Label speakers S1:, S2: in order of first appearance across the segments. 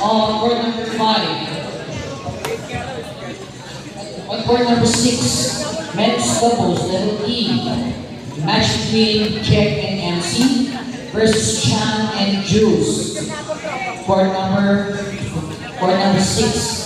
S1: On court number 5. On court number 6, men's doubles level E. Match between Jack and MC versus Chan and Jules. Court number 6.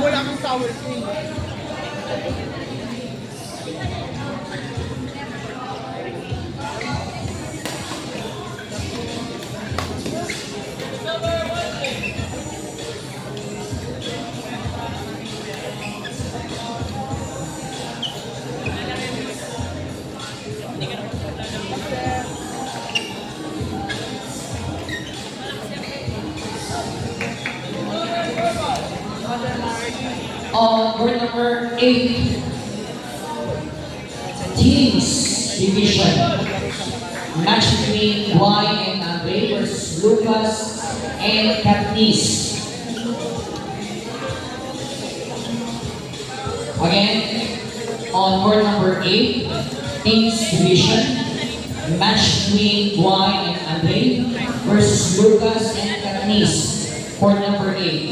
S2: Wala kang sour cream.
S1: On court number 8, teams division. Match between Y and Andre versus Lucas and Katniss. Again, on court number 8, teams division. Match between Y and Andre versus Lucas and Katniss. Court number 8.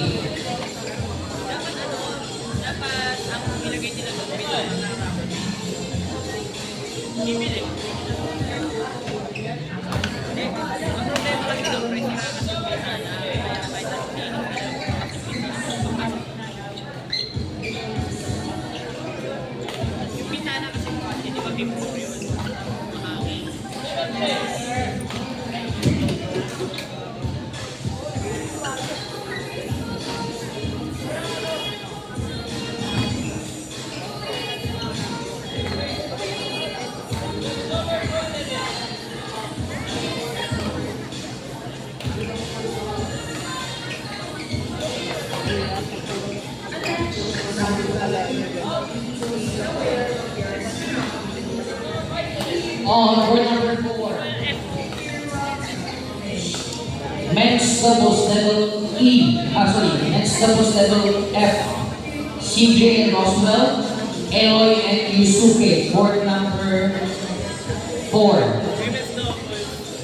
S1: On court number 4, men's doubles level men's doubles level F, CJ and Roswell, Eloy and Yusuke, court number 4.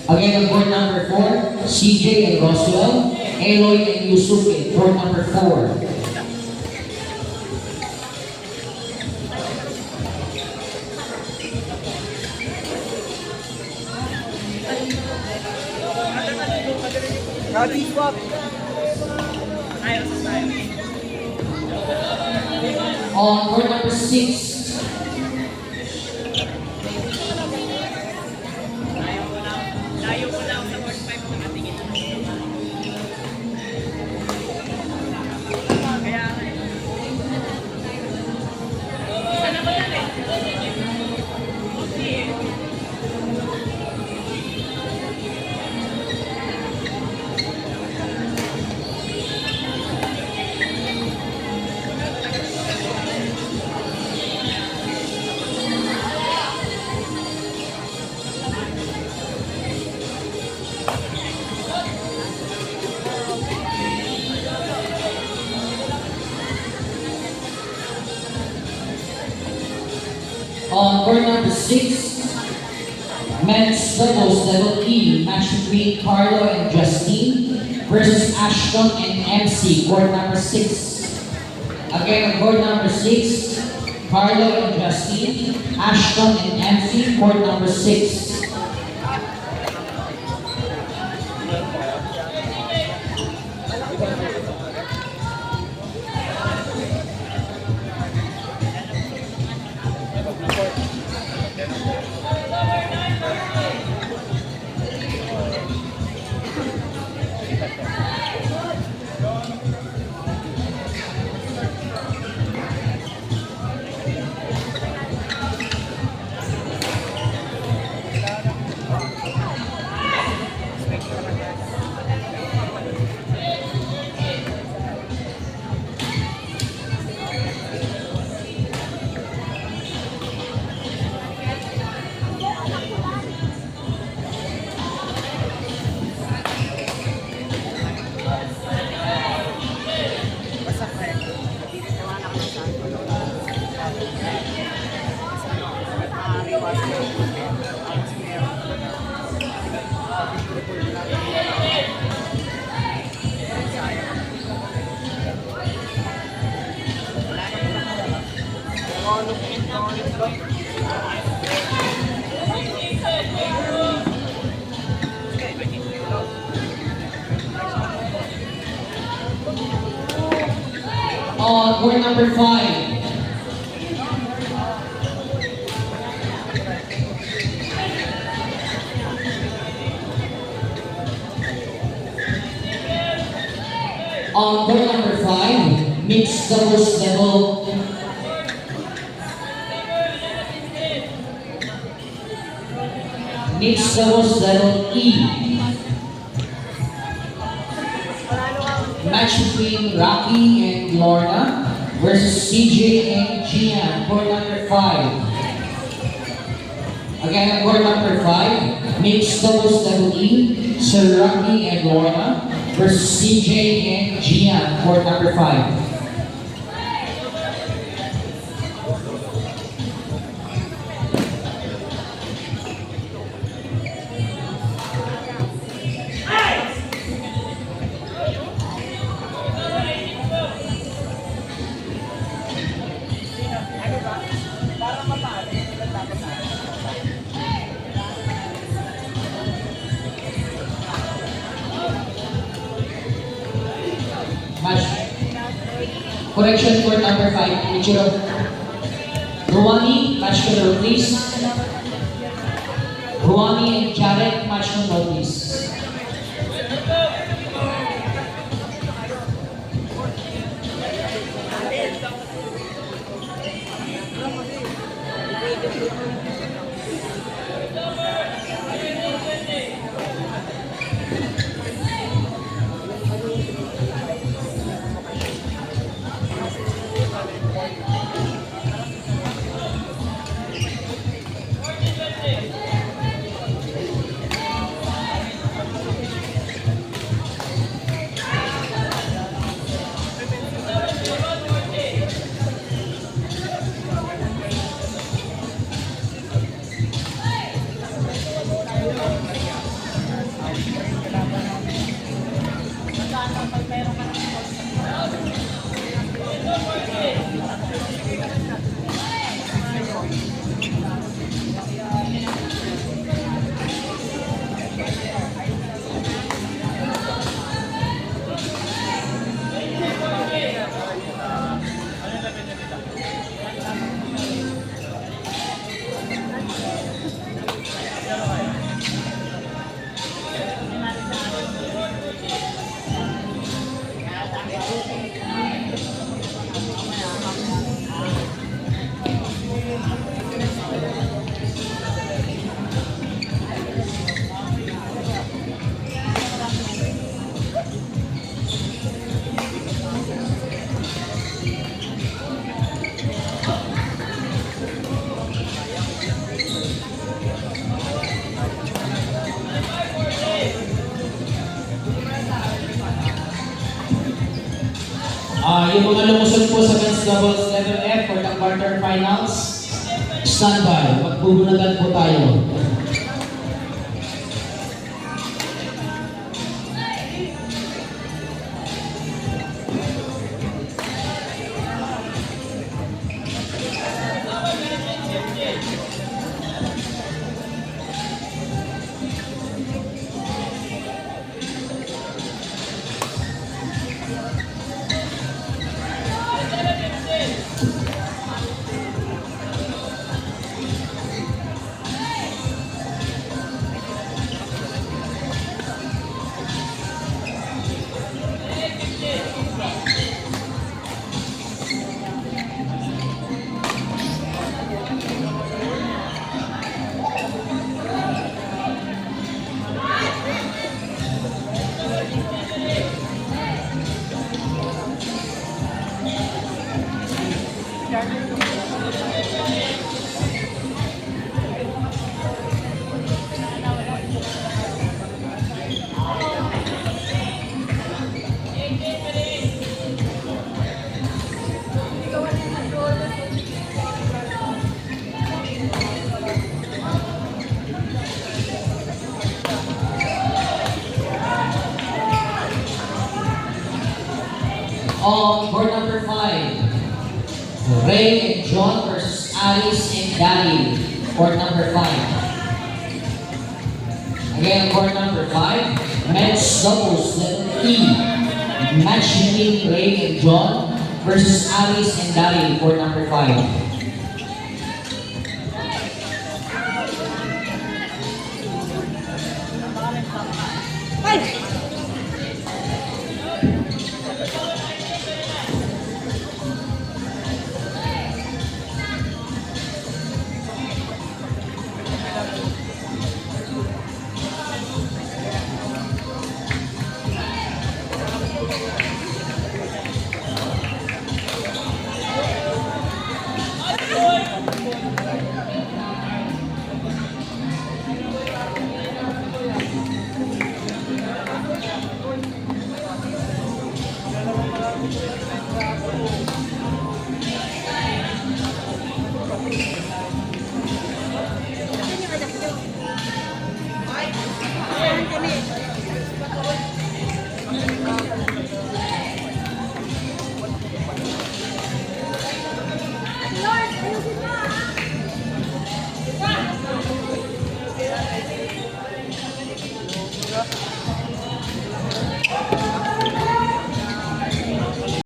S1: Again, on court number 4, CJ and Roswell, Eloy and Yusuke, court number 4.
S2: Happy swap.
S1: On court number 6, on court number 6, men's doubles level E, match between Carlo and Justine versus Ashton and MC, court number 6. Again, on board number 6, Carlo and Justine, Ashton and MC, board number 6. On board number 5, on board number 5, mixed doubles level. Mixed doubles level E. Match between Rocky and Lorna versus CJ and Gian, board number 5. Again, on board number 5, mixed doubles level E, Sir Rocky and Lorna versus CJ and Gian, board number 5. Match. Correction for number 5, Michiro. Ruwani, match control please. Ruwani and Jared, match control please. Yung mga lumusod po sa men's doubles level F for the quarterfinals, standby, magbubunutan po tayo. On court number 5, Ray and John versus Alice and Daddy. Court number 5. Again, court number 5, men's doubles letter E. Match between Ray and John versus Alice and Daddy. Court number 5.